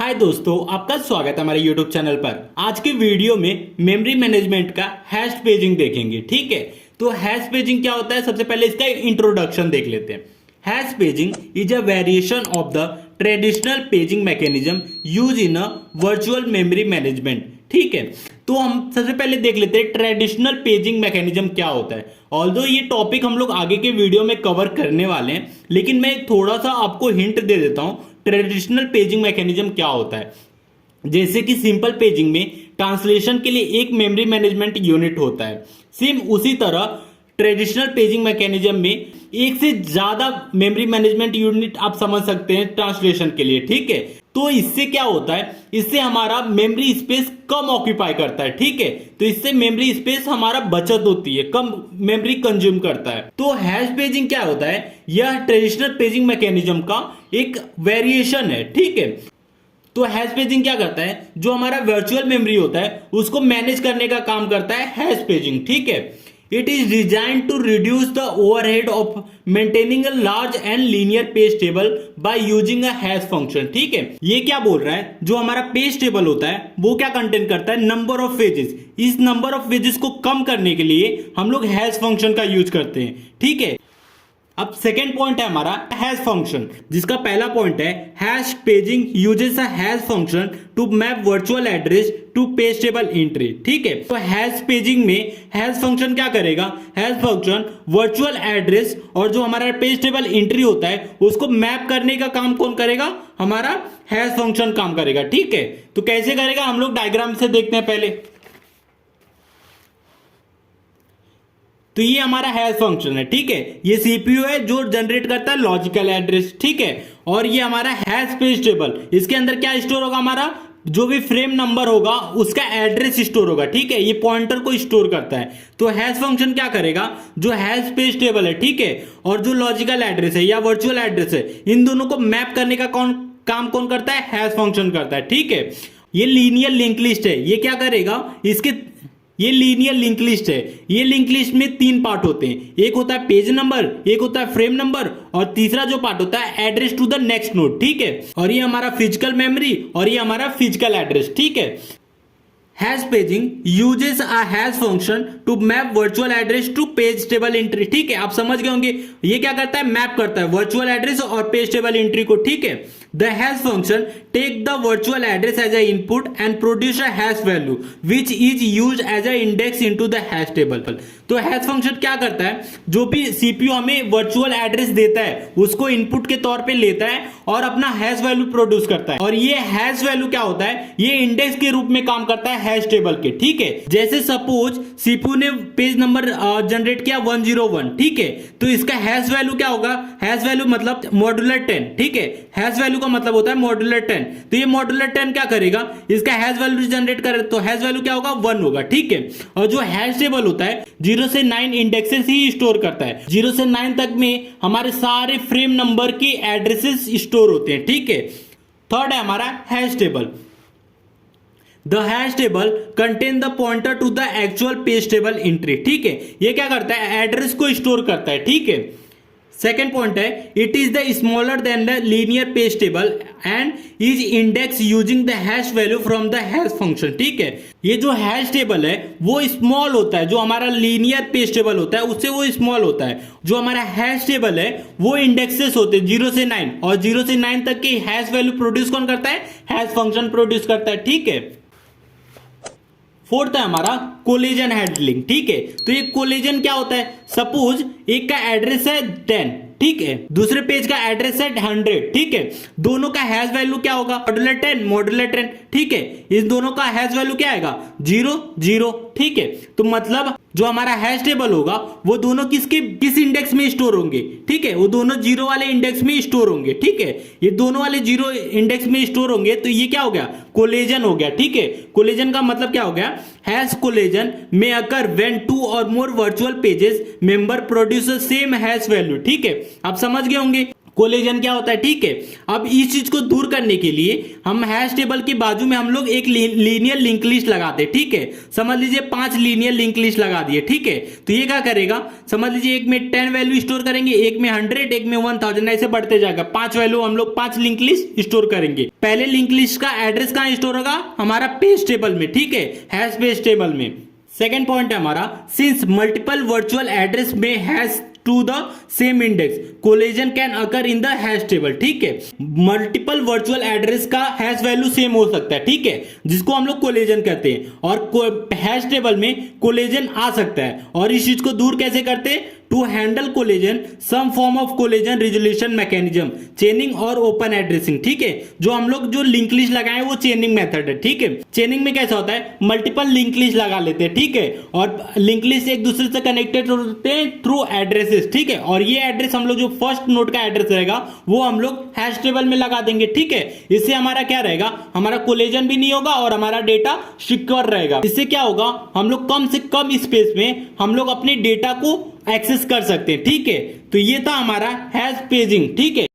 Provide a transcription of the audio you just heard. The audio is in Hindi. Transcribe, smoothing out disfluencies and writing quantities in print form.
हाय दोस्तों, आपका स्वागत है हमारे YouTube चैनल पर। आज के वीडियो में मेमोरी मैनेजमेंट का हैश पेजिंग देखेंगे। ठीक है, तो हैश पेजिंग क्या होता है, सबसे पहले इसका इंट्रोडक्शन देख लेते हैं। Hash paging is a variation of the traditional paging mechanism use in a virtual memory management. ठीक है, तो हम सबसे पहले देख लेते हैं ट्रेडिशनल पेजिंग मैकेनिज्म क्या होता है। ऑल्दो ये टॉपिक हम लोग आगे के वीडियो में कवर करने वाले हैं, लेकिन मैं थोड़ा सा आपको हिंट दे देता हूं ट्रेडिशनल पेजिंग मैकेनिज्म क्या होता है। जैसे कि सिंपल पेजिंग में ट्रांसलेशन के लिए एक मेमोरी मैनेजमेंट यूनिट होता है, सेम उसी तरह ट्रेडिशनल पेजिंग मैकेनिज्म में एक से ज्यादा मेमोरी मैनेजमेंट यूनिट आप समझ सकते हैं ट्रांसलेशन के लिए। ठीक है, तो इससे क्या होता है, इससे हमारा मेमोरी स्पेस कम ऑक्यूपाई करता है। ठीक है, तो इससे मेमोरी स्पेस हमारा बचत होती है, कम मेमोरी कंज्यूम करता है। तो हैश पेजिंग क्या होता है, यह ट्रेडिशनल पेजिंग मैकेनिज्म का एक वेरिएशन है। ठीक है, तो हैश पेजिंग क्या करता है, जो हमारा वर्चुअल मेमोरी होता है उसको मैनेज करने का काम करता है हैश पेजिंग। ठीक है, it is design to reduce the overhead of maintaining a large and linear page table by using a hash function. ठीक है, ये क्या बोल रहा है, जो हमारा पेज टेबल होता है वो क्या कंटेन करता है, नंबर ऑफ पेजेस। इस नंबर ऑफ पेजेस को कम करने के लिए हम लोग हैश फंक्शन का यूज करते हैं। ठीक है, अब सेकेंड पॉइंट है हमारा हैश फंक्शन, जिसका पहला पॉइंट है hash paging uses a hash function to map virtual address to page table entry. ठीक है, तो हैश पेजिंग में हैश फंक्शन क्या करेगा, हैश फंक्शन वर्चुअल एड्रेस और जो हमारा पेज टेबल एंट्री होता है उसको मैप करने का काम कौन करेगा, हमारा हैश फंक्शन काम करेगा। ठीक है, तो कैसे करेगा हम लोग डायग्राम से देखते हैं पहले। तो ये हमारा हैश फंक्शन है। ठीक है, ये सीपीयू है जो जनरेट करता है लॉजिकल एड्रेस। ठीक है, और ये हमारा हैश पेज टेबल, इसके अंदर क्या स्टोर होगा, हमारा जो भी फ्रेम नंबर होगा उसका एड्रेस स्टोर होगा। ठीक है, ये पॉइंटर को स्टोर करता है। तो हैश फंक्शन क्या करेगा, जो हैश पेज टेबल है, ठीक है, और जो लॉजिकल एड्रेस है या वर्चुअल एड्रेस है, इन दोनों को मैप करने का काम कौन करता है, हैश फंक्शन करता है। ठीक है, ये लीनियर लिंक लिस्ट है, ये क्या करेगा, ये लीनियर लिंक लिस्ट है। ये लिंक लिस्ट में तीन पार्ट होते हैं, एक होता है पेज नंबर, एक होता है फ्रेम नंबर, और तीसरा जो पार्ट होता है address to the next node. ठीक है, और ये हमारा फिजिकल मेमोरी और ये हमारा फिजिकल एड्रेस। ठीक है, hash paging uses a hash function to map virtual address to page table entry. ठीक है, आप समझ गए होंगे ये क्या करता है, मैप करता है वर्चुअल एड्रेस और पेज टेबल एंट्री को। ठीक है, the hash function take the virtual address as a input and produce a hash value which is use as a index into the hash table. तो हैश फंक्शन क्या करता है, जो भी सीपीयू हमें वर्चुअल एड्रेस देता है उसको इनपुट के तौर पे लेता है और अपना हैश वैल्यू प्रोड्यूस करता है, और ये हैश वैल्यू क्या होता है, ये इंडेक्स के रूप में काम करता है हैश टेबल के। ठीक है, जैसे सपोज सीपीयू ने पेज नंबर जनरेट किया 101। ठीक है, तो इसका हैश वैल्यू क्या होगा, हैश वैल्यू मतलब मॉड्यूलर 10। ठीक है, हैश वैल्यू का मतलब होता है मॉड्यूलर 10। तो ये मॉड्यूलर 10 क्या करेगा, इसका हैश वैल्यू जनरेट करे तो हैश वैल्यू क्या होगा, 1 होगा। ठीक है, और जो हैश टेबल होता है 0 से 9 इंडेक्सेस ही स्टोर करता है। 0 से 9 तक में हमारे सारे फ्रेम नंबर की एड्रेसेस स्टोर होते हैं। ठीक है, थर्ड है हमारा hash table. The hash table contain the pointer to the actual page table entry। ठीक है, ये क्या करता है, एड्रेस को स्टोर करता है। ठीक है, सेकेंड पॉइंट है it is the smaller than the linear page table and is index using the hash value from the hash function. ठीक है, ये जो हैश टेबल है वो स्मॉल होता है, जो हमारा लीनियर पेज टेबल होता है उससे वो स्मॉल होता है। जो हमारा हैश टेबल है वो इंडेक्सेस होते हैं 0 से 9, और 0 से 9 तक की हैश वैल्यू प्रोड्यूस कौन करता है, हैश फंक्शन प्रोड्यूस करता है। ठीक है, फोर्थ है हमारा कोलिजन हैंडलिंग। ठीक है, तो ये कोलिजन क्या होता है, सपोज एक का एड्रेस है 10, ठीक है, दूसरे पेज का एड्रेस है 100। ठीक है, दोनों का हैश वैल्यू क्या होगा, मॉड्यूलर 10 मॉड्यूलर 10। ठीक है, इस दोनों का हैश वैल्यू क्या आएगा, 0 0। ठीक है, तो मतलब जो हमारा हैश टेबल होगा वो दोनों किस इंडेक्स में स्टोर होंगे, ठीक है, वो दोनों 0 वाले इंडेक्स में स्टोर होंगे। ठीक है, ये दोनों वाले 0 इंडेक्स में स्टोर होंगे, तो ये क्या हो गया, कोलिजन हो गया। ठीक है, कोलिजन का मतलब क्या हो गया, हैश कोलिजन में अकर when 2 or more virtual pages member produce same hash value. ठीक है, आप समझ गए होंगे कोलिजन क्या होता है, ठीक है। अब इस चीज को दूर करने के लिए हम हैश टेबल के बाजू में हम लोग एक लीनियर लिंक लिस्ट लगाते हैं, ठीक है। समझ लीजिए 5 लीनियर लिंक लिस्ट लगा दिए, ठीक है। तो ये क्या करेगा, समझ लीजिए एक में 10 वैल्यू स्टोर करेंगे, एक में 100, एक में 1000, ऐसे बढ़ते जाएगा। 5 वैल्यू हम लोग 5 लिंक लिस्ट स्टोर करेंगे। पहले लिंक लिस्ट का एड्रेस कहां स्टोर होगा, हमारा पेज टेबल में, ठीक है, हैश पेज टेबल में। सेकेंड पॉइंट है हमारा, since multiple virtual address may hash to the same index collision can occur in the hash table, ठीक है। मल्टीपल वर्चुअल एड्रेस का हैश वैल्यू सेम हो सकता है, ठीक है, जिसको हम लोग कोलिजन कहते हैं, और हैश टेबल में कोलिजन आ सकता है। और इस चीज को दूर कैसे करते हैं, to handle collision some form of collision resolution mechanism, chaining और ओपन एड्रेसिंग, ठीक है। जो हम लोग जो लिंक लिस्ट लगाए वो चेनिंग मेथड है, ठीक है। चेनिंग में कैसा होता है, मल्टीपल लिंक लिस्ट लगा लेते हैं, ठीक है, और लिंक लिस्ट एक दूसरे से कनेक्टेड होते हैं थ्रू एड्रेसेस, ठीक है। और ये एड्रेस हम लोग जो फर्स्ट नोड का एड्रेस रहेगा वो हम लोग हैश टेबल में लगा देंगे, ठीक है। इससे हमारा क्या रहेगा, हमारा कोलिजन भी नहीं होगा और हमारा डेटा सिक्योर रहेगा। इससे क्या होगा, हम लोग कम से कम स्पेस में हम लोग अपने डेटा को एक्सेस कर सकते हैं, ठीक है। तो ये था हमारा हैश पेजिंग, ठीक है।